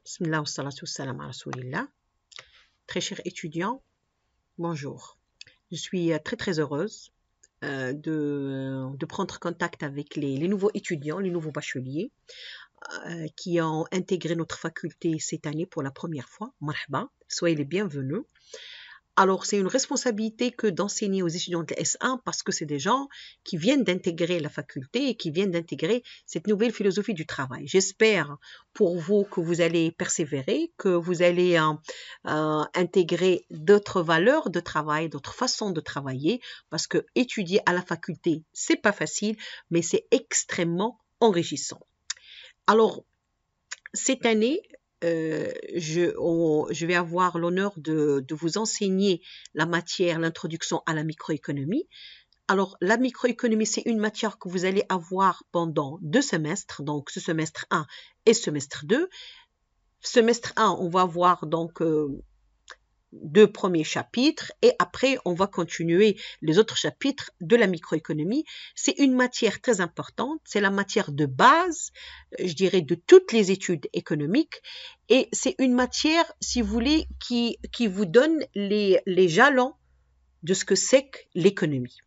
Bismillah wa salatu wa salam ala rasoulillah. Très chers étudiants, bonjour. Je suis très heureuse de prendre contact avec les nouveaux étudiants, les nouveaux bacheliers qui ont intégré notre faculté cette année pour la première fois. Marhaba, soyez les bienvenus. Alors, c'est une responsabilité que d'enseigner aux étudiants de S1 parce que c'est des gens qui viennent d'intégrer la faculté et qui viennent d'intégrer cette nouvelle philosophie du travail. J'espère pour vous que vous allez persévérer, que vous allez intégrer d'autres valeurs de travail, d'autres façons de travailler, parce que étudier à la faculté, c'est pas facile, mais c'est extrêmement enrichissant. Alors, cette année, je vais avoir l'honneur de vous enseigner la matière, l'introduction à la microéconomie. Alors, la microéconomie, c'est une matière que vous allez avoir pendant 2 semestres, donc ce semestre 1 et semestre 2. Semestre 1, on va voir donc 2 premiers chapitres et après, on va continuer les autres chapitres de la microéconomie. C'est une matière très importante, c'est la matière de base, je dirais, de toutes les études économiques et c'est une matière, si vous voulez, qui vous donne les jalons de ce que c'est que l'économie.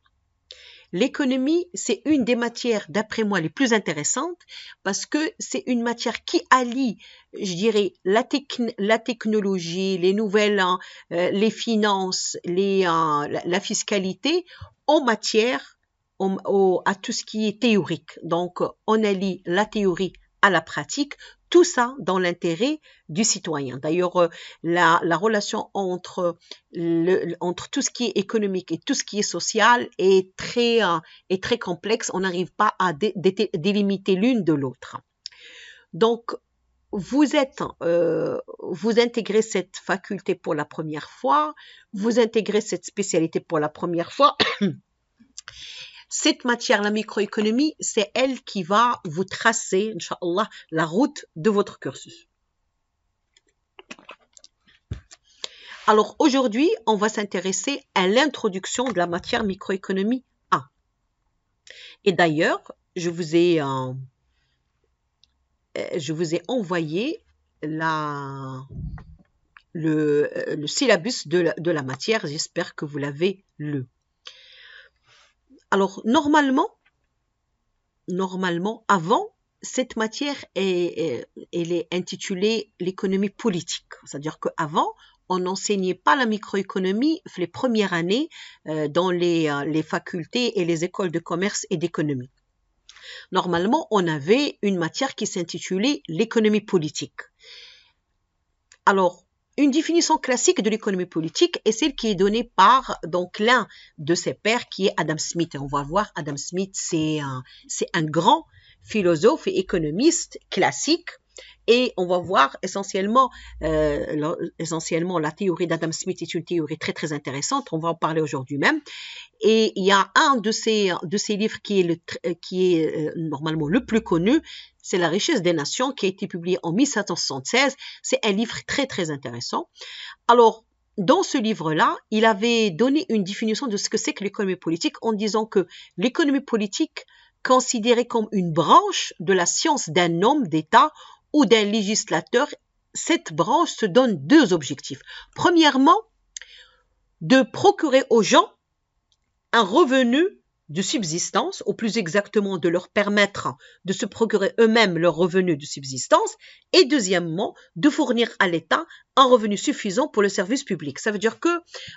L'économie, c'est une des matières, d'après moi, les plus intéressantes parce que c'est une matière qui allie, je dirais, la technologie, les nouvelles, les finances, la fiscalité en matière à tout ce qui est théorique. Donc, on allie la théorie à la pratique, tout ça dans l'intérêt du citoyen. D'ailleurs, la relation entre tout ce qui est économique et tout ce qui est social est très complexe. On n'arrive pas à délimiter l'une de l'autre. Donc, vous intégrez cette faculté pour la première fois, vous intégrez cette spécialité pour la première fois. Cette matière, la microéconomie, c'est elle qui va vous tracer, Inch'Allah, la route de votre cursus. Alors aujourd'hui, on va s'intéresser à l'introduction de la matière microéconomie A. Et d'ailleurs, je vous ai envoyé le syllabus de la matière. J'espère que vous l'avez lu. Alors, normalement, avant, cette matière, elle est intitulée l'économie politique. C'est-à-dire qu'avant, on n'enseignait pas la microéconomie les premières années dans les facultés et les écoles de commerce et d'économie. Normalement, on avait une matière qui s'intitulait l'économie politique. Alors, une définition classique de l'économie politique est celle qui est donnée par donc l'un de ses pairs qui est Adam Smith. Et on va voir, Adam Smith, c'est un grand philosophe et économiste classique. Et on va voir essentiellement la théorie d'Adam Smith est une théorie très intéressante. On va en parler aujourd'hui même. Et il y a un de ces livres qui est normalement le plus connu, c'est La richesse des nations, qui a été publié en 1776. C'est un livre très intéressant. Alors, dans ce livre-là, il avait donné une définition de ce que c'est que l'économie politique en disant que l'économie politique, considérée comme une branche de la science d'un homme d'État ou d'un législateur, cette branche se donne 2 objectifs. Premièrement, de procurer aux gens un revenu de subsistance, ou plus exactement de leur permettre de se procurer eux-mêmes leur revenu de subsistance, et deuxièmement, de fournir à l'État un revenu suffisant pour le service public. Ça veut dire que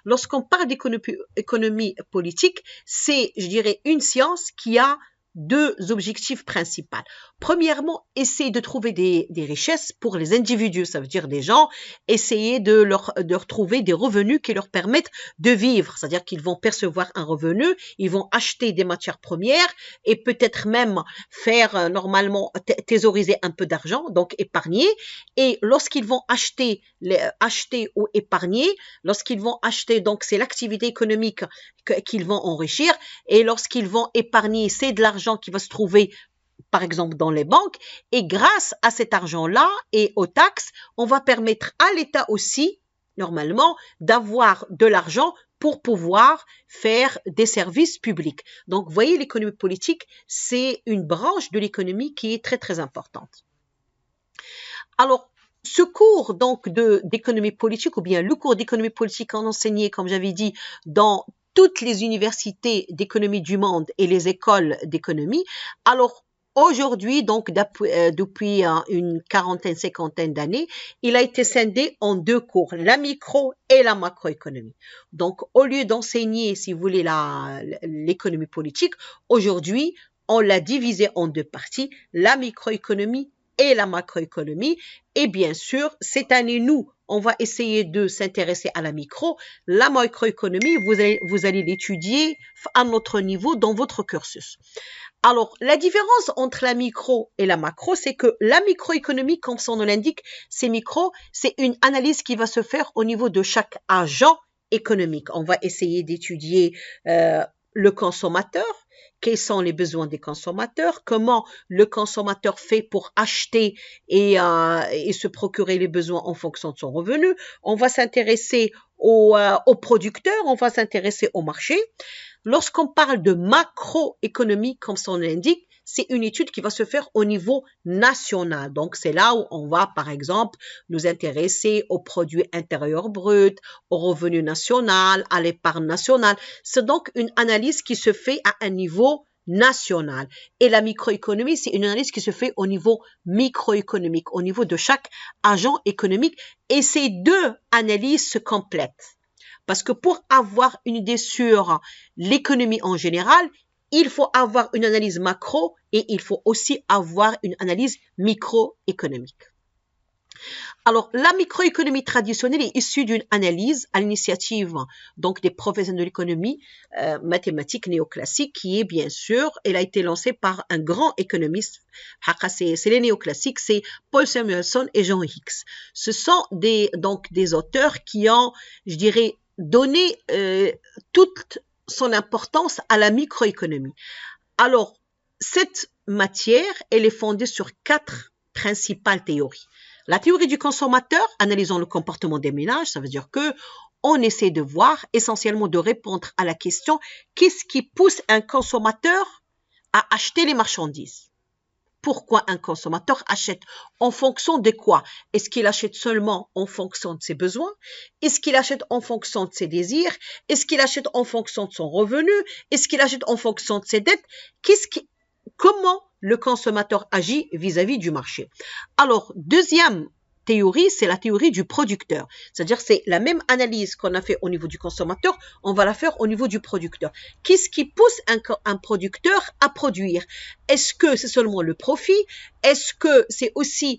lorsqu'on parle d'économie politique, c'est, je dirais, une science qui a 2 objectifs principaux. Premièrement, essayer de trouver des richesses pour les individus, ça veut dire des gens, essayer de leur trouver des revenus qui leur permettent de vivre, c'est-à-dire qu'ils vont percevoir un revenu, ils vont acheter des matières premières et peut-être même faire normalement thésauriser un peu d'argent, donc épargner, et lorsqu'ils vont acheter ou épargner, lorsqu'ils vont acheter, donc c'est l'activité économique qu'ils vont enrichir, et lorsqu'ils vont épargner, c'est de l'argent qui va se trouver par exemple dans les banques, et grâce à cet argent-là et aux taxes, on va permettre à l'État aussi, normalement, d'avoir de l'argent pour pouvoir faire des services publics. Donc, vous voyez, l'économie politique, c'est une branche de l'économie qui est très importante. Alors, ce cours donc d'économie politique ou bien le cours d'économie politique en enseigné, comme j'avais dit, dans toutes les universités d'économie du monde et les écoles d'économie. Alors aujourd'hui, donc depuis une quarantaine, cinquantaine d'années, il a été scindé en deux cours, la micro et la macroéconomie. Donc au lieu d'enseigner, si vous voulez, l'économie politique, aujourd'hui, on l'a divisé en deux parties, la microéconomie et la macroéconomie. Et bien sûr, cette année, nous, on va essayer de s'intéresser à la micro. La macroéconomie, vous allez l'étudier à notre niveau dans votre cursus. Alors, la différence entre la micro et la macro, c'est que la microéconomie, comme son nom l'indique, c'est micro, c'est une analyse qui va se faire au niveau de chaque agent économique. On va essayer d'étudier le consommateur, quels sont les besoins des consommateurs, comment le consommateur fait pour acheter et se procurer les besoins en fonction de son revenu. On va s'intéresser aux producteurs, on va s'intéresser au marché. Lorsqu'on parle de macroéconomie, comme son nom l'indique, c'est une étude qui va se faire au niveau national. Donc, c'est là où on va, par exemple, nous intéresser au produit intérieur brut, au revenu national, à l'épargne nationale. C'est donc une analyse qui se fait à un niveau national. Et la microéconomie, c'est une analyse qui se fait au niveau microéconomique, au niveau de chaque agent économique. Et ces deux analyses se complètent. Parce que pour avoir une idée sur l'économie en général, il faut avoir une analyse macro et il faut aussi avoir une analyse microéconomique. Alors, la microéconomie traditionnelle est issue d'une analyse à l'initiative donc des professionnels de l'économie mathématique néoclassique qui est bien sûr, elle a été lancée par un grand économiste, c'est les néoclassiques, c'est Paul Samuelson et Jean Hicks. Ce sont donc des auteurs qui ont, je dirais, donné toute son importance à la microéconomie. Alors, cette matière, elle est fondée sur 4 principales théories. La théorie du consommateur, analysant le comportement des ménages, ça veut dire que on essaie de voir, essentiellement de répondre à la question, qu'est-ce qui pousse un consommateur à acheter les marchandises? Pourquoi un consommateur achète? En fonction de quoi? Est-ce qu'il achète seulement en fonction de ses besoins? Est-ce qu'il achète en fonction de ses désirs? Est-ce qu'il achète en fonction de son revenu? Est-ce qu'il achète en fonction de ses dettes? Comment le consommateur agit vis-à-vis du marché? Alors, deuxième théorie, c'est la théorie du producteur. C'est-à-dire, c'est la même analyse qu'on a fait au niveau du consommateur, on va la faire au niveau du producteur. Qu'est-ce qui pousse un producteur à produire? Est-ce que c'est seulement le profit? Est-ce que c'est aussi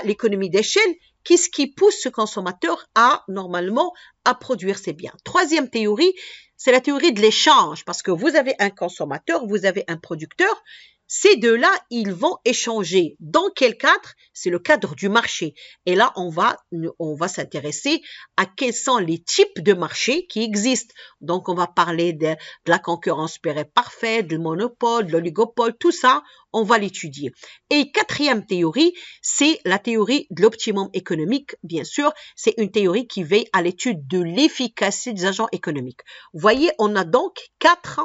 l'économie d'échelle? Qu'est-ce qui pousse ce consommateur normalement, à produire ses biens? Troisième théorie, c'est la théorie de l'échange, parce que vous avez un consommateur, vous avez un producteur. Ces deux-là, ils vont échanger. Dans quel cadre? C'est le cadre du marché. Et là, on va s'intéresser à quels sont les types de marchés qui existent. Donc, on va parler de la concurrence parfaite, du monopole, de l'oligopole, tout ça, on va l'étudier. Et quatrième théorie, c'est la théorie de l'optimum économique, bien sûr. C'est une théorie qui veille à l'étude de l'efficacité des agents économiques. Vous voyez, on a donc 4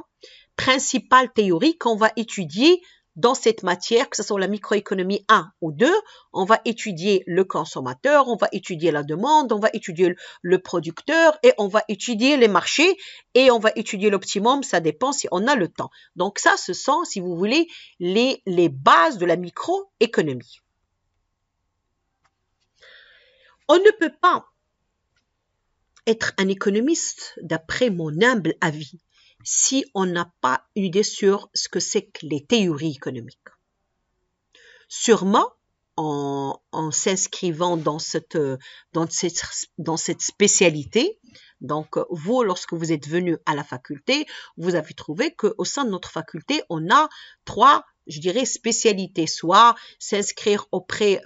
principales théories qu'on va étudier dans cette matière, que ce soit la microéconomie 1 ou 2, on va étudier le consommateur, on va étudier la demande, on va étudier le producteur et on va étudier les marchés et on va étudier l'optimum, ça dépend si on a le temps. Donc ça, ce sont, si vous voulez, les bases de la microéconomie. On ne peut pas être un économiste, d'après mon humble avis, si on n'a pas une idée sur ce que c'est que les théories économiques. Sûrement, en s'inscrivant dans cette spécialité, donc vous, lorsque vous êtes venu à la faculté, vous avez trouvé qu'au sein de notre faculté, on a 3, je dirais, spécialités, soit s'inscrire auprès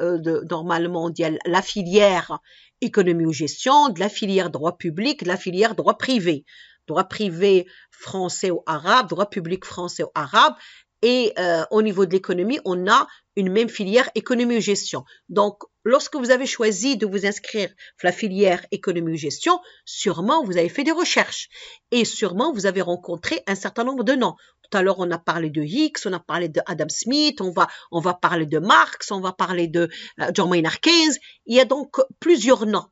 normalement, on dit la filière économie ou gestion, de la filière droit public, de la filière droit privé. Droit privé français ou arabe, droit public français ou arabe. Et au niveau de l'économie, on a une même filière économie ou gestion. Donc, lorsque vous avez choisi de vous inscrire à la filière économie ou gestion, sûrement vous avez fait des recherches et sûrement vous avez rencontré un certain nombre de noms. Tout à l'heure, on a parlé de Hicks, on a parlé de Adam Smith, on va parler de Marx, on va parler de John Maynard Keynes. Il y a donc plusieurs noms.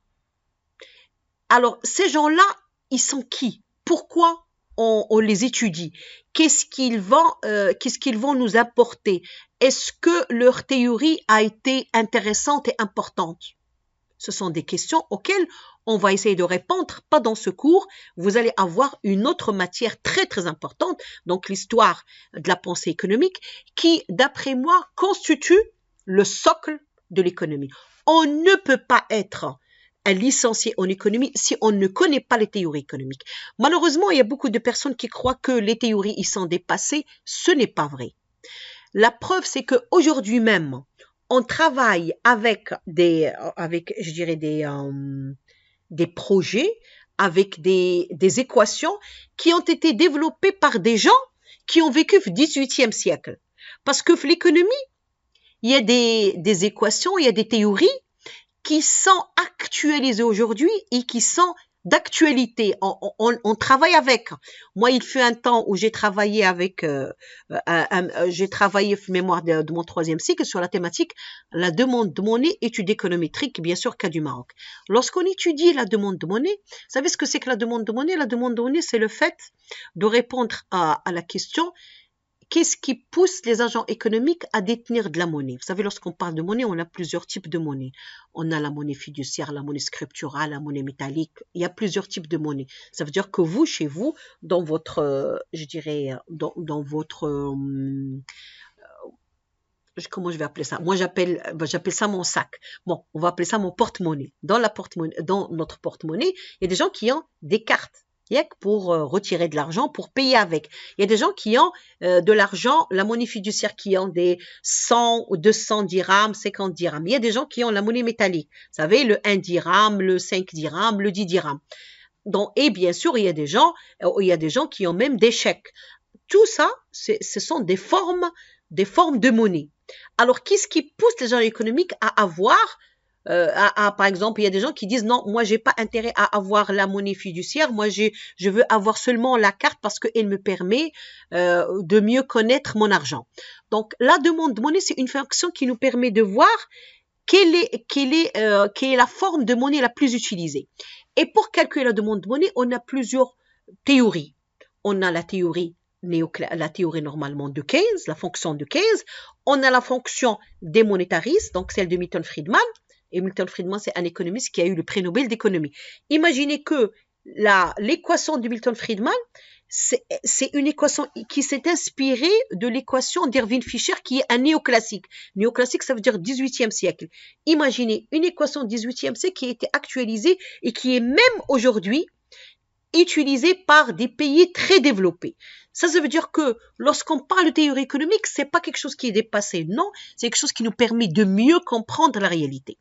Alors, ces gens-là, ils sont qui? Pourquoi on les étudie? Qu'est-ce qu'ils vont nous apporter? Est-ce que leur théorie a été intéressante et importante? Ce sont des questions auxquelles on va essayer de répondre, pas dans ce cours. Vous allez avoir une autre matière très très importante, donc l'histoire de la pensée économique, qui, d'après moi, constitue le socle de l'économie. On ne peut pas être un licencié en économie si on ne connaît pas les théories économiques. Malheureusement, il y a beaucoup de personnes qui croient que les théories y sont dépassées. Ce n'est pas vrai. La preuve, c'est qu'aujourd'hui même, on travaille avec des projets, avec des équations qui ont été développées par des gens qui ont vécu au XVIIIe siècle. Parce que l'économie, il y a des équations, il y a des théories qui sont actualisées aujourd'hui et qui sont d'actualité. On travaille avec. Moi, il fut un temps où j'ai travaillé avec, mémoire de mon 3e cycle sur la thématique la demande de monnaie, étude économétrique, bien sûr, cas du Maroc. Lorsqu'on étudie la demande de monnaie, vous savez ce que c'est que la demande de monnaie? La demande de monnaie, c'est le fait de répondre à la question: qu'est-ce qui pousse les agents économiques à détenir de la monnaie? Vous savez, lorsqu'on parle de monnaie, on a plusieurs types de monnaie. On a la monnaie fiduciaire, la monnaie scripturale, la monnaie métallique. Il y a plusieurs types de monnaie. Ça veut dire que vous, chez vous, dans votre, dans votre, comment je vais appeler ça? Moi, j'appelle ça mon sac. Bon, on va appeler ça mon porte-monnaie. Dans notre porte-monnaie, il y a des gens qui ont des cartes pour retirer de l'argent, pour payer avec. Il y a des gens qui ont de l'argent, la monnaie fiduciaire, qui ont des 100 ou 200 dirhams, 50 dirhams. Il y a des gens qui ont la monnaie métallique. Vous savez, le 1 dirham, le 5 dirhams, le 10 dirhams. Donc, et bien sûr, il y a des gens qui ont même des chèques. Tout ça, ce sont des formes de monnaie. Alors, qu'est-ce qui pousse les gens économiques à avoir par exemple, il y a des gens qui disent non, moi j'ai pas intérêt à avoir la monnaie fiduciaire, moi je veux avoir seulement la carte parce qu'elle me permet de mieux connaître mon argent. Donc la demande de monnaie, c'est une fonction qui nous permet de voir quelle est la forme de monnaie la plus utilisée. Et pour calculer la demande de monnaie, on a plusieurs théories. On a la théorie normalement de Keynes, la fonction de Keynes. On a la fonction des monétaristes, donc celle de Milton Friedman. Et Milton Friedman, c'est un économiste qui a eu le prix Nobel d'économie. Imaginez que l'équation de Milton Friedman, c'est une équation qui s'est inspirée de l'équation d'Irving Fisher, qui est un néoclassique. Néoclassique, ça veut dire 18e siècle. Imaginez une équation 18e siècle qui a été actualisée et qui est même aujourd'hui utilisée par des pays très développés. Ça veut dire que lorsqu'on parle de théorie économique, c'est pas quelque chose qui est dépassé, non, c'est quelque chose qui nous permet de mieux comprendre la réalité.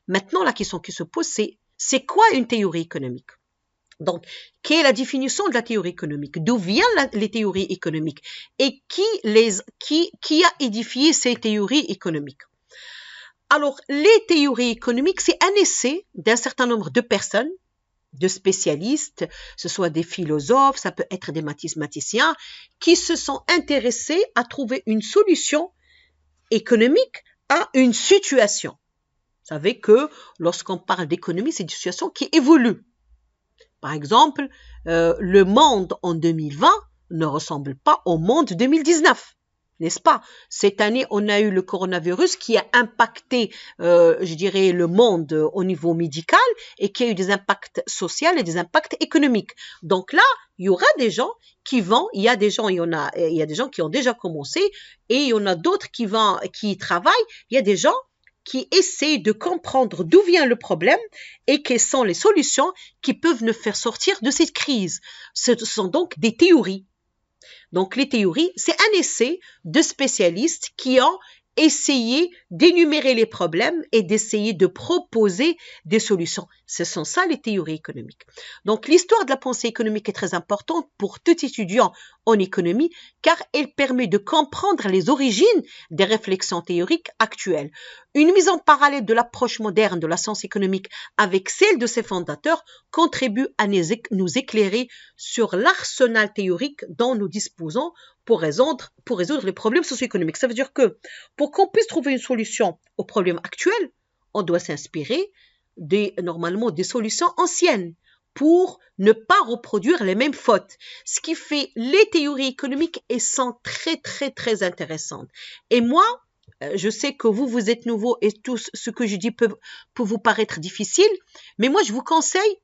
Maintenant, la question qui se pose, c'est quoi une théorie économique? Donc, quelle est la définition de la théorie économique? D'où viennent les théories économiques? Et qui a édifié ces théories économiques? Alors, les théories économiques, c'est un essai d'un certain nombre de personnes, de spécialistes, ce soit des philosophes, ça peut être des mathématiciens, qui se sont intéressés à trouver une solution économique à une situation. Vous savez que lorsqu'on parle d'économie, c'est une situation qui évolue. Par exemple, le monde en 2020 ne ressemble pas au monde 2019. N'est-ce pas? Cette année, on a eu le coronavirus qui a impacté, le monde au niveau médical et qui a eu des impacts sociaux et des impacts économiques. Donc là, il y aura des gens qui vont, il y a des gens qui ont déjà commencé et il y en a d'autres qui y travaillent. Il y a des gens qui essaient de comprendre d'où vient le problème et quelles sont les solutions qui peuvent nous faire sortir de cette crise. Ce sont donc des théories. Donc, les théories, c'est un essai de spécialistes qui ont essayé d'énumérer les problèmes et d'essayer de proposer des solutions. Ce sont ça les théories économiques. Donc, l'histoire de la pensée économique est très importante pour tout étudiant en économie car elle permet de comprendre les origines des réflexions théoriques actuelles. Une mise en parallèle de l'approche moderne de la science économique avec celle de ses fondateurs contribue à nous éclairer sur l'arsenal théorique dont nous disposons pour résoudre les problèmes socio-économiques. Ça veut dire que pour qu'on puisse trouver une solution aux problèmes actuels, on doit s'inspirer normalement des solutions anciennes pour ne pas reproduire les mêmes fautes. Ce qui fait les théories économiques, elles sont très, très, très intéressantes. Et moi, je sais que vous êtes nouveaux et tout ce que je dis peut vous paraître difficile, mais moi, je vous conseille,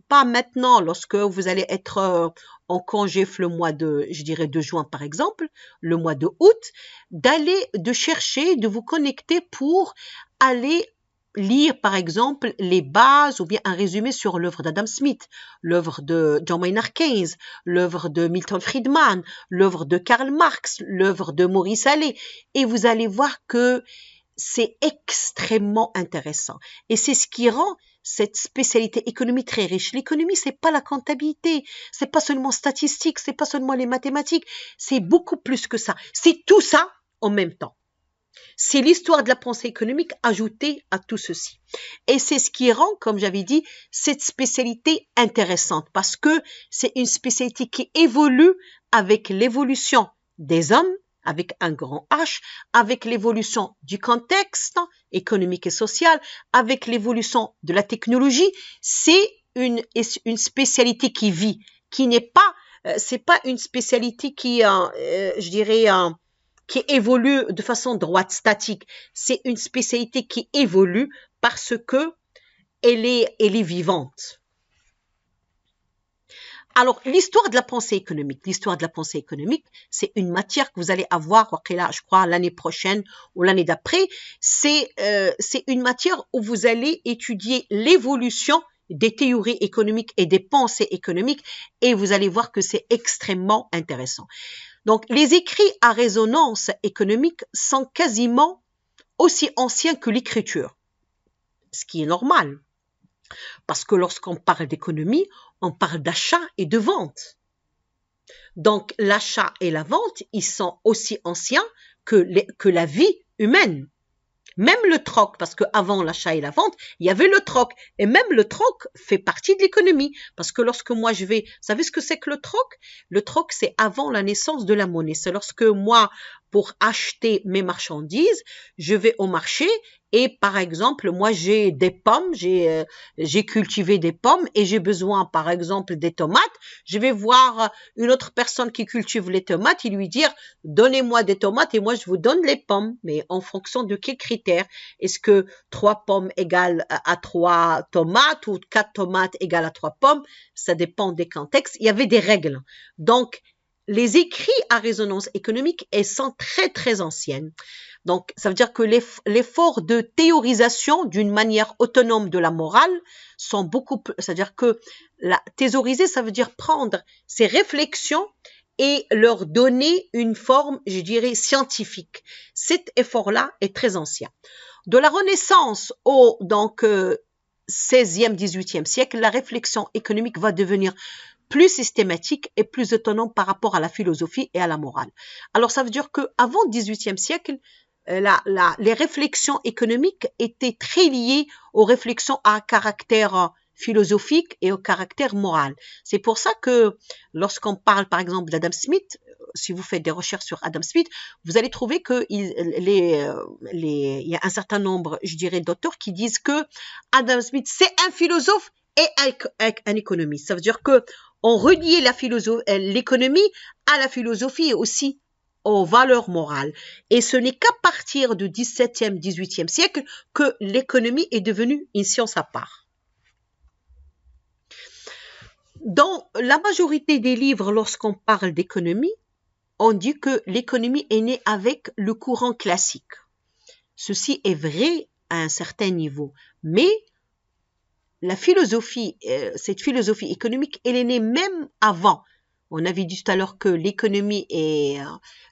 pas maintenant, lorsque vous allez être en congé le mois je dirais de juin par exemple, le mois de août, de chercher, de vous connecter pour aller lire par exemple les bases ou bien un résumé sur l'œuvre d'Adam Smith, l'œuvre de John Maynard Keynes, l'œuvre de Milton Friedman, l'œuvre de Karl Marx, l'œuvre de Maurice Allais, et vous allez voir que c'est extrêmement intéressant. Et c'est ce qui rend cette spécialité économie très riche. L'économie, c'est pas la comptabilité, c'est pas seulement statistique, c'est pas seulement les mathématiques, c'est beaucoup plus que ça. C'est tout ça en même temps. C'est l'histoire de la pensée économique ajoutée à tout ceci. Et c'est ce qui rend, comme j'avais dit, cette spécialité intéressante parce que c'est une spécialité qui évolue avec l'évolution des hommes, avec un grand H, avec l'évolution du contexte économique et social, avec l'évolution de la technologie. C'est une spécialité qui vit, qui n'est pas, c'est pas une spécialité qui, je dirais, qui évolue de façon droite, statique. C'est une spécialité qui évolue parce que elle est vivante. Alors, l'histoire de la pensée économique. L'histoire de la pensée économique, c'est une matière que vous allez avoir, je crois, l'année prochaine ou l'année d'après. C'est une matière où vous allez étudier l'évolution des théories économiques et des pensées économiques et vous allez voir que c'est extrêmement intéressant. Donc, les écrits à résonance économique sont quasiment aussi anciens que l'écriture, ce qui est normal. Parce que lorsqu'on parle d'économie, on parle d'achat et de vente. Donc, l'achat et la vente, ils sont aussi anciens que la vie humaine. Même le troc, parce qu'avant l'achat et la vente, il y avait le troc. Et même le troc fait partie de l'économie. Parce que lorsque moi je vais... Vous savez ce que c'est que le troc? Le troc, c'est avant la naissance de la monnaie. C'est lorsque moi, pour acheter mes marchandises, je vais au marché et par exemple, moi j'ai des pommes, j'ai cultivé des pommes et j'ai besoin par exemple des tomates. Je vais voir une autre personne qui cultive les tomates et lui dire donnez-moi des tomates et moi je vous donne les pommes. Mais en fonction de quels critères? Est-ce que 3 pommes égale à 3 tomates ou 4 tomates égale à 3 pommes? Ça dépend des contextes. Il y avait des règles. Donc, les écrits à résonance économique, elles sont très, très anciennes. Donc, ça veut dire que l'effort de théorisation d'une manière autonome de la morale sont beaucoup plus, c'est-à-dire que théoriser, ça veut dire prendre ces réflexions et leur donner une forme, je dirais, scientifique. Cet effort-là est très ancien. De la Renaissance au, donc, 16e, 18e siècle, la réflexion économique va devenir plus systématique et plus autonome par rapport à la philosophie et à la morale. Alors, ça veut dire qu'avant le 18e siècle, les réflexions économiques étaient très liées aux réflexions à caractère philosophique et au caractère moral. C'est pour ça que lorsqu'on parle par exemple d'Adam Smith, si vous faites des recherches sur Adam Smith, vous allez trouver que il y a un certain nombre, je dirais, d'auteurs qui disent que Adam Smith, c'est un philosophe et un économiste. Ça veut dire que on reliait l'économie à la philosophie et aussi aux valeurs morales. Et ce n'est qu'à partir du 17e, 18e siècle que l'économie est devenue une science à part. Dans la majorité des livres, lorsqu'on parle d'économie, on dit que l'économie est née avec le courant classique. Ceci est vrai à un certain niveau, mais la philosophie, cette philosophie économique, elle est née même avant. On avait dit tout à l'heure que l'économie est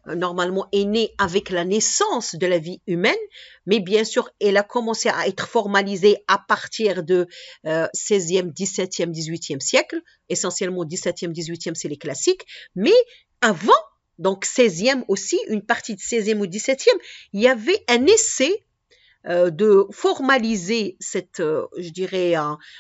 normalement est née avec la naissance de la vie humaine, mais bien sûr, elle a commencé à être formalisée à partir de 16e, 17e, 18e siècle. Essentiellement, 17e, 18e, c'est les classiques. Mais avant, donc 16e aussi, une partie de 16e ou 17e, il y avait un essai de formaliser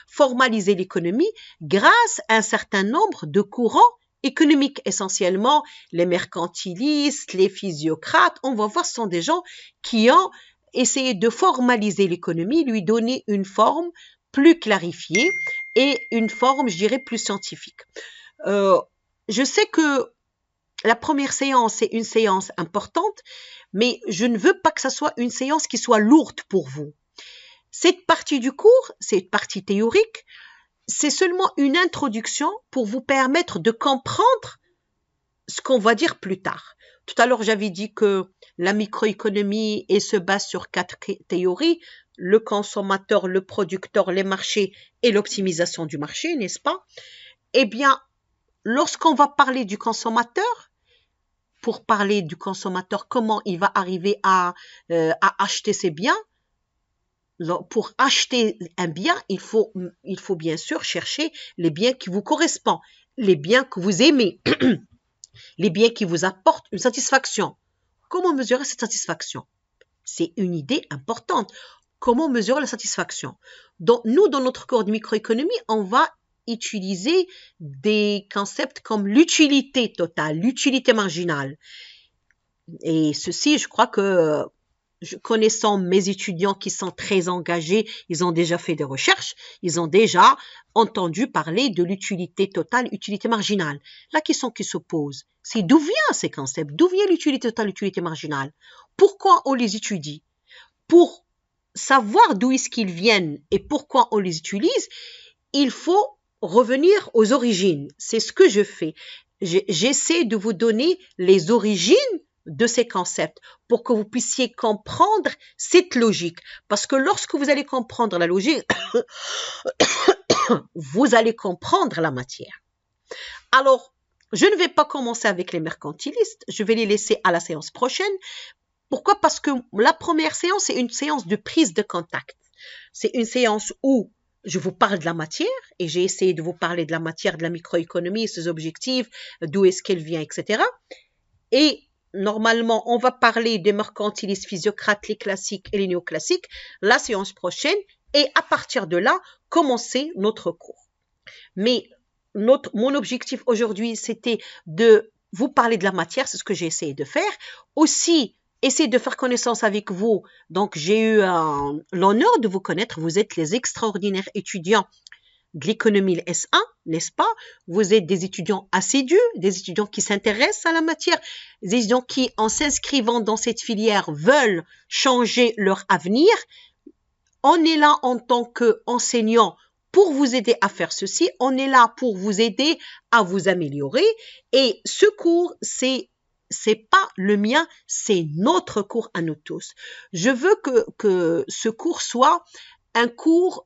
formaliser l'économie grâce à un certain nombre de courants économique essentiellement, les mercantilistes, les physiocrates, on va voir, ce sont des gens qui ont essayé de formaliser l'économie, lui donner une forme plus clarifiée et une forme, je dirais, plus scientifique. Je sais que la première séance est une séance importante, mais je ne veux pas que ça soit une séance qui soit lourde pour vous. Cette partie du cours, cette partie théorique, c'est seulement une introduction pour vous permettre de comprendre ce qu'on va dire plus tard. Tout à l'heure, j'avais dit que la microéconomie se base sur 4 théories, le consommateur, le producteur, les marchés et l'optimisation du marché, n'est-ce pas? Eh bien, lorsqu'on va parler du consommateur, pour parler du consommateur, comment il va arriver à acheter ses biens, pour acheter un bien, il faut bien sûr chercher les biens qui vous correspondent, les biens que vous aimez, les biens qui vous apportent une satisfaction. Comment mesurer cette satisfaction? C'est une idée importante. Comment mesurer la satisfaction? Donc, nous, dans notre cours de microéconomie, on va utiliser des concepts comme l'utilité totale, l'utilité marginale. Et ceci, je crois que connaissant mes étudiants qui sont très engagés, ils ont déjà fait des recherches, ils ont déjà entendu parler de l'utilité totale, utilité marginale. La question qui se pose, c'est d'où viennent ces concepts? D'où vient l'utilité totale, l'utilité marginale? Pourquoi on les étudie? Pour savoir d'où est-ce qu'ils viennent et pourquoi on les utilise, il faut revenir aux origines. C'est ce que je fais. J'essaie de vous donner les origines de ces concepts pour que vous puissiez comprendre cette logique. Parce que lorsque vous allez comprendre la logique, vous allez comprendre la matière. Alors, je ne vais pas commencer avec les mercantilistes, je vais les laisser à la séance prochaine. Pourquoi? Parce que la première séance, c'est une séance de prise de contact. C'est une séance où je vous parle de la matière et j'ai essayé de vous parler de la matière, de la microéconomie, ses objectifs, d'où est-ce qu'elle vient, etc. Et normalement, on va parler des mercantilistes, physiocrates, les classiques et les néoclassiques, la séance prochaine, et à partir de là, commencer notre cours. Mais mon objectif aujourd'hui, c'était de vous parler de la matière, c'est ce que j'ai essayé de faire. Aussi, essayer de faire connaissance avec vous. Donc, j'ai eu l'honneur de vous connaître. Vous êtes les extraordinaires étudiants de l'économie S1, n'est-ce pas? Vous êtes des étudiants assidus, des étudiants qui s'intéressent à la matière, des étudiants qui, en s'inscrivant dans cette filière, veulent changer leur avenir. On est là en tant qu'enseignants pour vous aider à faire ceci. On est là pour vous aider à vous améliorer. Et ce cours, c'est pas le mien, c'est notre cours à nous tous. Je veux que ce cours soit un cours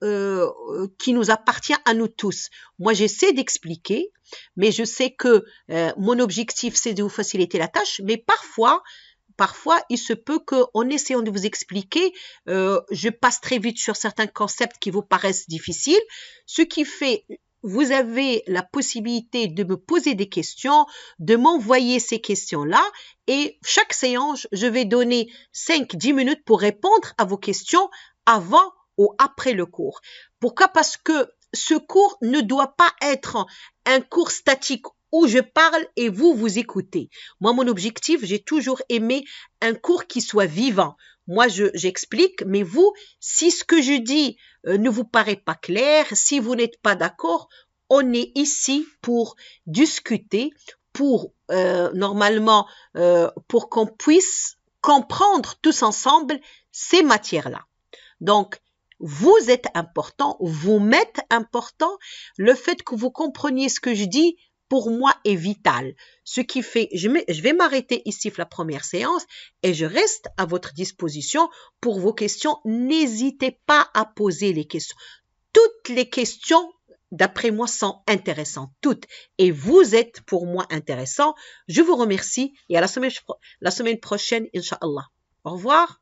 qui nous appartient à nous tous. Moi, j'essaie d'expliquer, mais je sais que mon objectif, c'est de vous faciliter la tâche, mais parfois, il se peut qu'en essayant de vous expliquer, je passe très vite sur certains concepts qui vous paraissent difficiles, ce qui fait vous avez la possibilité de me poser des questions, de m'envoyer ces questions-là et chaque séance, je vais donner 5-10 minutes pour répondre à vos questions avant ou après le cours. Pourquoi? Parce que ce cours ne doit pas être un cours statique où je parle et vous écoutez. Moi, mon objectif, j'ai toujours aimé un cours qui soit vivant. Moi, j'explique, mais vous, si ce que je dis ne vous paraît pas clair, si vous n'êtes pas d'accord, on est ici pour discuter, pour normalement, pour qu'on puisse comprendre tous ensemble ces matières-là. Donc, vous êtes important, vous m'êtes important. Le fait que vous compreniez ce que je dis, pour moi, est vital. Ce qui fait, je vais m'arrêter ici pour la première séance et je reste à votre disposition pour vos questions. N'hésitez pas à poser les questions. Toutes les questions, d'après moi, sont intéressantes. Toutes. Et vous êtes pour moi intéressants. Je vous remercie et à la semaine prochaine, Inch'Allah. Au revoir.